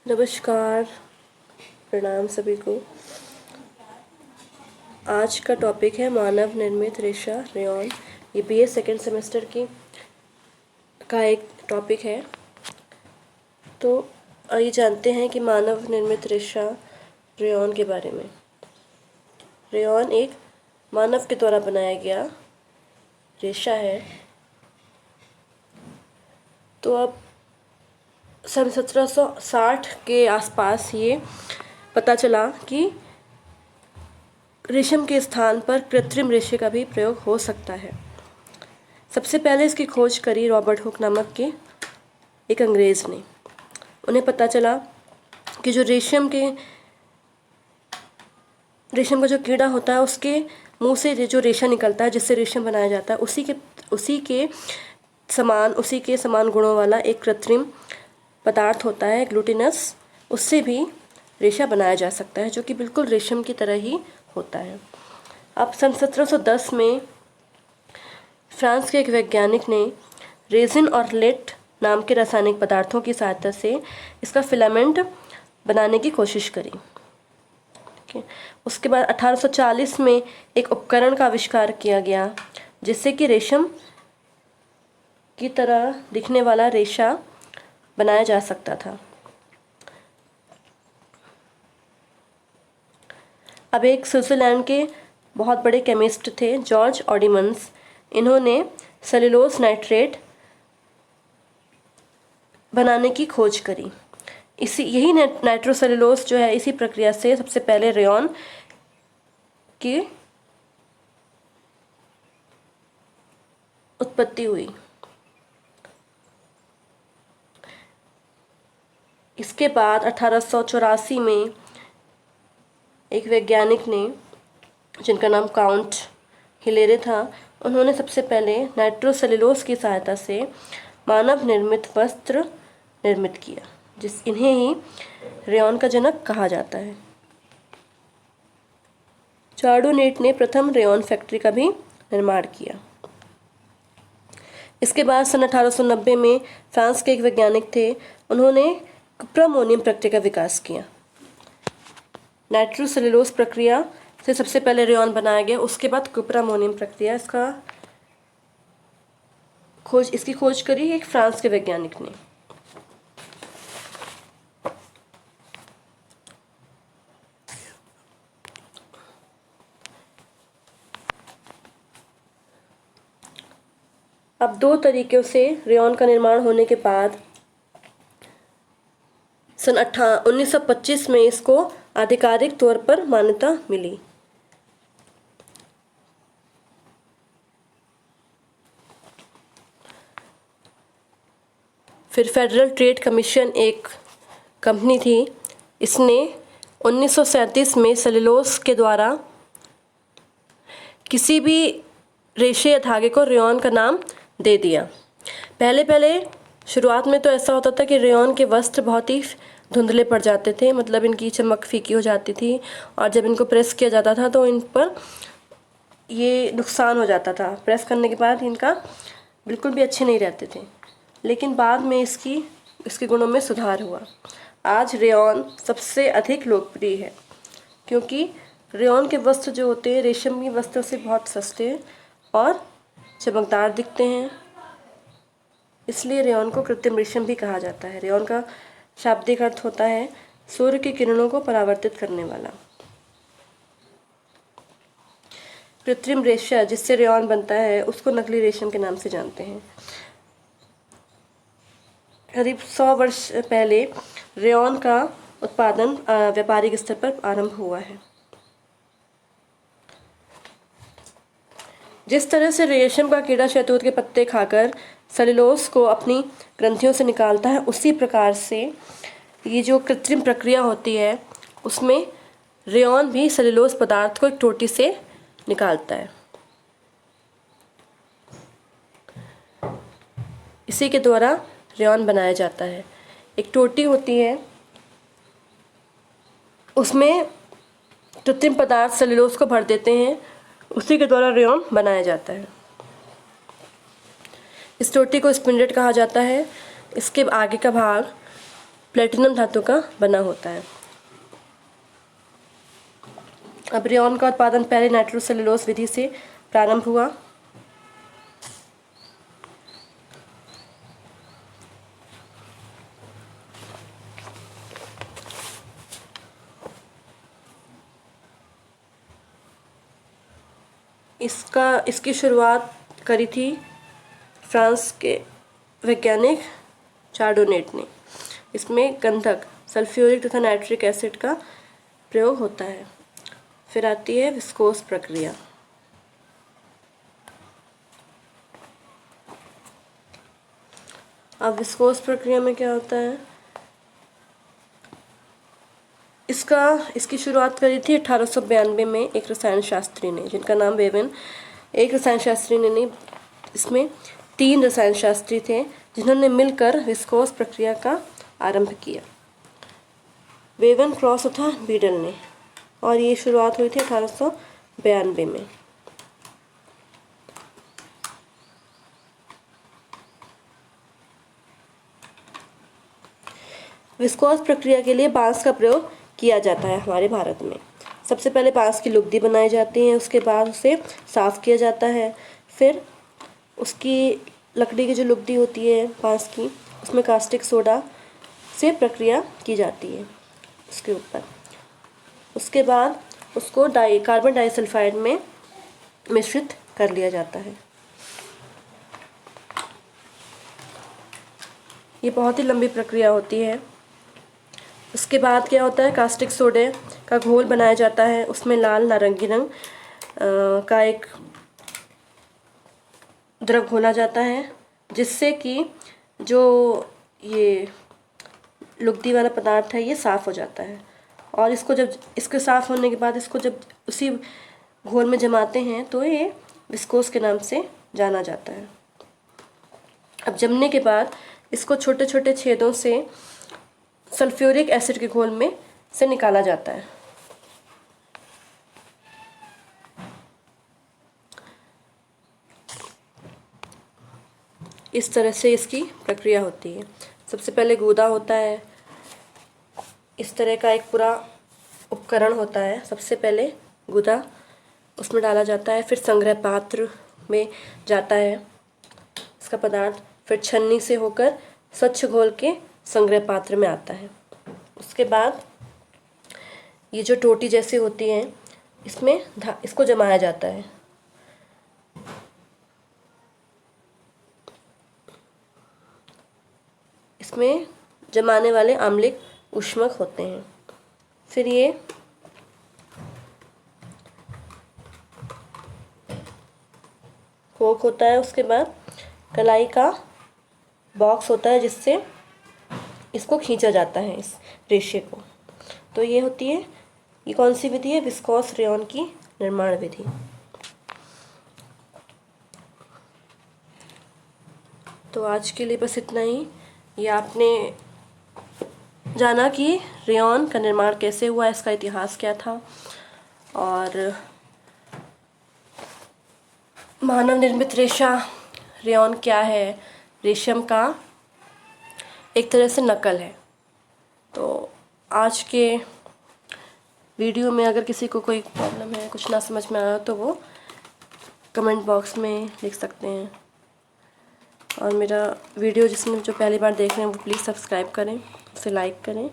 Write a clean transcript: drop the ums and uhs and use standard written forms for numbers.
नमस्कार, प्रणाम सभी को। आज का टॉपिक है मानव निर्मित रेशा रेयॉन। ये बीए सेकेंड सेमेस्टर की का एक टॉपिक है। तो आइए जानते हैं कि मानव निर्मित रेशा रेयॉन के बारे में। रेयॉन एक मानव के द्वारा बनाया गया रेशा है। तो अब सन 1760 के आसपास ये पता चला कि रेशम के स्थान पर कृत्रिम रेशे का भी प्रयोग हो सकता है। सबसे पहले इसकी खोज करी रॉबर्ट हुक नामक के एक अंग्रेज़ ने। उन्हें पता चला कि जो रेशम का जो कीड़ा होता है उसके मुंह से जो रेशा निकलता है जिससे रेशम बनाया जाता है उसी के समान गुणों वाला एक कृत्रिम पदार्थ होता है ग्लूटिनस। उससे भी रेशा बनाया जा सकता है जो कि बिल्कुल रेशम की तरह ही होता है। अब सन 1710 में फ्रांस के एक वैज्ञानिक ने रेजिन और लेट नाम के रासायनिक पदार्थों की सहायता से इसका फिलामेंट बनाने की कोशिश करी। उसके बाद 1840 में एक उपकरण का आविष्कार किया गया जिससे कि रेशम की तरह दिखने वाला रेशा बनाया जा सकता था। अब एक स्विट्ज़रलैंड के बहुत बड़े केमिस्ट थे जॉर्ज ऑडिमंस। इन्होंने सेलुलोज नाइट्रेट बनाने की खोज करी। यही नाइट्रोसेलुलोज जो है इसी प्रक्रिया से सबसे पहले रेयॉन की उत्पत्ति हुई। इसके बाद 1884 में एक वैज्ञानिक ने जिनका नाम काउंट हिलेरे था, उन्होंने सबसे पहले नाइट्रोसेलुलोज की सहायता से मानव निर्मित वस्त्र निर्मित किया, इन्हें ही रेयॉन का जनक कहा जाता है। चार्डोनेट ने प्रथम रेयॉन फैक्ट्री का भी निर्माण किया। इसके बाद सन 1890 में फ्रांस के एक वैज्ञानिक थे, उन्होंने कुप्रामोनियम प्रक्रिया का विकास किया। नाइट्रोसेलुलोज प्रक्रिया से सबसे पहले रेयॉन बनाया गया, उसके बाद कुप्रामोनियम प्रक्रिया इसकी खोज करी एक फ्रांस के वैज्ञानिक ने। अब दो तरीकों से रेयॉन का निर्माण होने के बाद सन 1925 में इसको आधिकारिक तौर पर मान्यता मिली। फिर फेडरल ट्रेड कमीशन एक कंपनी थी, इसने 1937 में सेलुलोज के द्वारा किसी भी रेशे या धागे को रेयॉन का नाम दे दिया। पहले शुरुआत में तो ऐसा होता था कि रेयॉन के वस्त्र बहुत ही धुंधले पड़ जाते थे, मतलब इनकी चमक फीकी हो जाती थी और जब इनको प्रेस किया जाता था तो इन पर ये नुकसान हो जाता था। प्रेस करने के बाद इनका बिल्कुल भी अच्छे नहीं रहते थे, लेकिन बाद में इसके गुणों में सुधार हुआ। आज रेयॉन सबसे अधिक लोकप्रिय है क्योंकि रेयॉन के वस्त्र जो होते हैं रेशमी वस्त्र से बहुत सस्ते और चमकदार दिखते हैं, इसलिए रेयॉन को कृत्रिम रेशम भी कहा जाता है। रेयॉन का शाब्दिक अर्थ होता है सूर्य की किरणों को परावर्तित करने वाला। कृत्रिम रेशा जिससे रेयॉन बनता है उसको नकली रेशम के नाम से जानते हैं। करीब 100 वर्ष पहले रेयॉन का उत्पादन व्यापारिक स्तर पर आरंभ हुआ है। जिस तरह से रेशम का कीड़ा शहतूत के पत्ते खाकर सेलुलोज को अपनी ग्रंथियों से निकालता है, उसी प्रकार से ये जो कृत्रिम प्रक्रिया होती है उसमें रेयॉन भी सेलुलोज पदार्थ को एक टोटी से निकालता है। इसी के द्वारा रेयॉन बनाया जाता है। एक टोटी होती है, उसमें कृत्रिम पदार्थ सेलुलोज को भर देते हैं, उसी के द्वारा रेयॉन बनाया जाता है। इस टोटी को स्पिंडलेट कहा जाता है। इसके आगे का भाग प्लेटिनम धातु का बना होता है। अब रेयॉन का उत्पादन पहले नाइट्रोसेलुलोज विधि से प्रारंभ हुआ। इसकी शुरुआत करी थी फ्रांस के वैज्ञानिक चार्डोनेट ने। इसमें गंधक सल्फ्यूरिक तथा नाइट्रिक एसिड का प्रयोग होता है। फिर आती है विस्कोस प्रक्रिया। अब विस्कोस प्रक्रिया में क्या होता है, इसकी शुरुआत करी थी 1892 में एक रसायन शास्त्री ने, जिनका नाम वेवन। एक रसायन शास्त्री ने नहीं, इसमें 3 रसायन शास्त्री थे जिन्होंने मिलकर विस्कोस प्रक्रिया का आरंभ किया। वेवन, क्रॉस तथा बीडल ने, और ये शुरुआत हुई थी 1892 में। विस्कोस प्रक्रिया के लिए बांस का प्रयोग किया जाता है हमारे भारत में। सबसे पहले बांस की लुगदी बनाई जाती है, उसके बाद उसे साफ़ किया जाता है। फिर उसकी लकड़ी की जो लुगदी होती है बांस की, उसमें कास्टिक सोडा से प्रक्रिया की जाती है उसके ऊपर। उसके बाद उसको कार्बन डाइसल्फाइड में मिश्रित कर लिया जाता है। ये बहुत ही लंबी प्रक्रिया होती है। उसके बाद क्या होता है, कास्टिक सोडे का घोल बनाया जाता है। उसमें लाल नारंगी रंग का एक द्रव घोला जाता है, जिससे कि जो ये लुगदी वाला पदार्थ है ये साफ़ हो जाता है। और इसको जब इसके साफ़ होने के बाद इसको जब उसी घोल में जमाते हैं तो ये विस्कोस के नाम से जाना जाता है। अब जमने के बाद इसको छोटे छोटे छेदों से सल्फ्यूरिक एसिड के घोल में से निकाला जाता है। इस तरह से इसकी प्रक्रिया होती है। सबसे पहले गूदा होता है। इस तरह का एक पूरा उपकरण होता है। सबसे पहले गूदा उसमें डाला जाता है, फिर संग्रह पात्र में जाता है इसका पदार्थ, फिर छन्नी से होकर स्वच्छ घोल के संग्रह पात्र में आता है। उसके बाद ये जो टोटी जैसी होती है इसमें इसको जमाया जाता है। इसमें जमाने वाले आम्लिक ऊष्मक होते हैं। फिर ये कोक होता है। उसके बाद कलाई का बॉक्स होता है जिससे इसको खींचा जाता है, इस रेशे को। तो ये होती है, ये कौन सी विधि है, विस्कोस रेयॉन की निर्माण विधि। तो आज के लिए बस इतना ही। ये आपने जाना कि रेयॉन का निर्माण कैसे हुआ, इसका इतिहास क्या था, और मानव निर्मित रेशा रेयॉन क्या है, रेशम का एक तरह से नकल है। तो आज के वीडियो में अगर किसी को कोई प्रॉब्लम है, कुछ ना समझ में आया, तो वो कमेंट बॉक्स में लिख सकते हैं। और मेरा वीडियो जिसने जो पहली बार देख रहे हैं वो प्लीज़ सब्सक्राइब करें, उसे लाइक करें